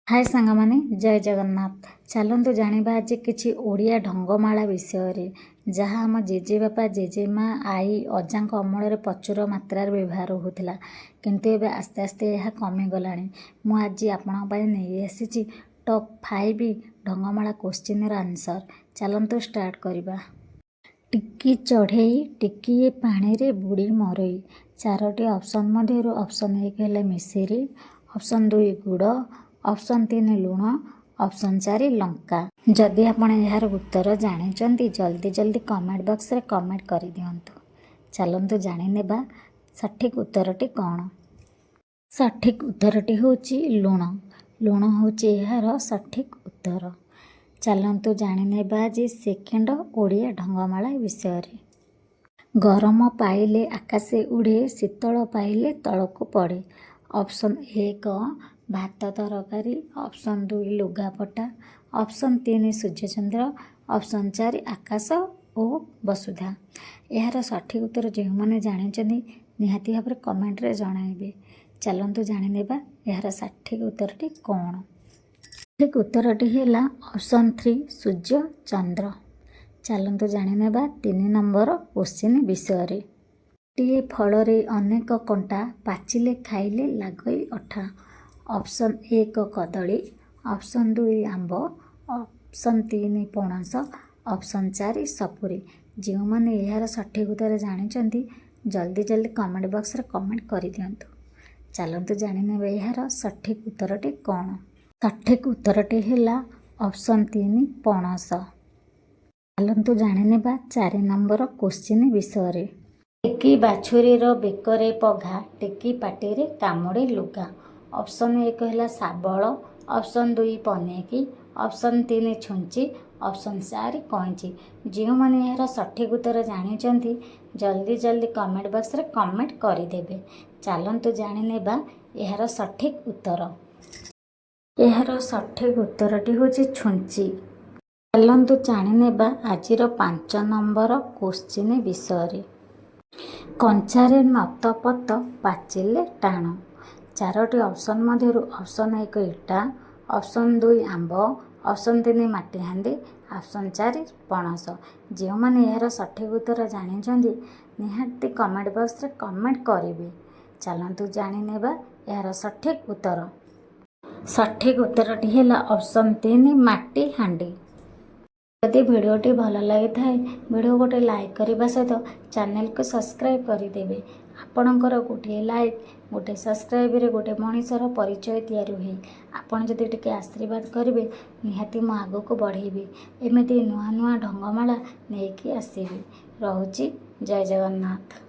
हाय सांगमाने जय जगन्नाथ। चलतु जानिबा आज किछि ओडिया ढंगमाला विषय जहाँ आम जेजेबापा जेजेमा आई अजांक अमल प्रचुर मात्रा व्यवहार होता किंतु एबे आस्ते आस्ते यह कमिगला। मु आज आपण नहीं आसी टॉप 5 ढंगमाला क्वेश्चन आंसर। चलतु स्टार्ट करवा। टिकी चढ़ई टिकी पानी रे बुड़ी मरई। चारोटी ऑप्शन मध्य ऑप्शन 1 है मिश्री, ऑप्शन 2 गुड़, ऑप्शन 3 लुण, ऑप्शन 4 लंका। जदि आपण यार उत्तर जानिचंती जल्दी जल्दी कमेंट बॉक्स रे कमेंट कर दियंतु। चलंतु जानि नेबा सठिक उत्तरटी कौन। सठिक उत्तरटी होची लुण। लुण होची यार सठिक उत्तर। चलंतु जानि नेबा जी सेकेंड ओडिया ढंगमाला विषय रे। गरम पाइले आकाशे उड़े, शीतल पाइले तलकू पड़े। ऑप्शन 1 भात तरकारी, ऑप्शन 2 लुगापटा, ऑप्शन 3 सूर्यचंद्र, ऑप्शन 4 आकाश और वसुधा। यार सठिक उत्तर जो मैंने जानी निहाती भाव में कमेंट रे जणाइबे। चलतु जानि नेबा यार सठिक उत्तरटी कौन। सठिक उत्तरटी है ऑप्शन 3 सूर्य चंद्र। चलतु जानि नेबा 3 नंबर क्वेश्चन विषय रे। टीए फल रे अनेक कंटा, पाचिले खाइले लागई अठा। ऑप्शन 1 कदली, ऑप्शन 2 आंब, ऑप्शन 3 पणस, ऑप्शन 4 सपुरी। जो मैंने यार सठिक उत्तर जानिचंती जल्दी जल्दी कमेंट बॉक्स रे कमेंट कर दियंतु। चलतु जानि नेबे यार सठिक उत्तरटी कौन। सठिक उत्तरटी है ऑप्शन 3 पणस। चलतु जानि नेबा 4 नंबर क्वेश्चन विषय रे। टिकी बाछुरीर बेकरे पघा, टिकी पाटिरे कामुड़े लुगा। ऑप्शन 1 है शाबल, ऑप्शन 2 पनेकी, ऑप्शन 3 छुंची, ऑप्शन 4 कईची। जो मैंने यार सठिक उत्तर जानिचंती जल्दी जल्दी कमेंट बॉक्स रे कमेंट करदेवे। चलतु जानि नेबा यार सठिक उत्तर। यार सठिक उत्तरटी होची छुंची। चलतु जानि नेबा आजिर 5 नंबर क्वेश्चन विषय रे। कंचारे नत पत, पाचिले टाण। चारोटी ऑप्शन मध्य ऑप्शन 1 इटा, ऑप्शन 2 आंब, ऑप्शन 3 माटीहांडी, ऑप्शन 4 पणस। जो मैंने यार सठिक उत्तर जानिचंती निहाती कमेंट बॉक्स रे कमेंट करेंगे। चलतु जानि नेबा यार सठिक उत्तर। सठिक उत्तरटी है ऑप्शन 3 माटी हांडी। यदि भिडियोटी भल लगी थाए भिडियो गोटे लाइक करने सहित चैनल को सब्सक्राइब करदेवे। आपणकर गोटे लाइक गोटे सब्सक्राइब रे गोटे मनीषर परिचय तैयारी हुए। आपड़ जदि टिके आशीर्वाद करेंगे निहाती मु आग को बढ़ेबी। एमती नुआ नुआ ढंगमाला नहीं आसबी। रहुची जय जगन्नाथ।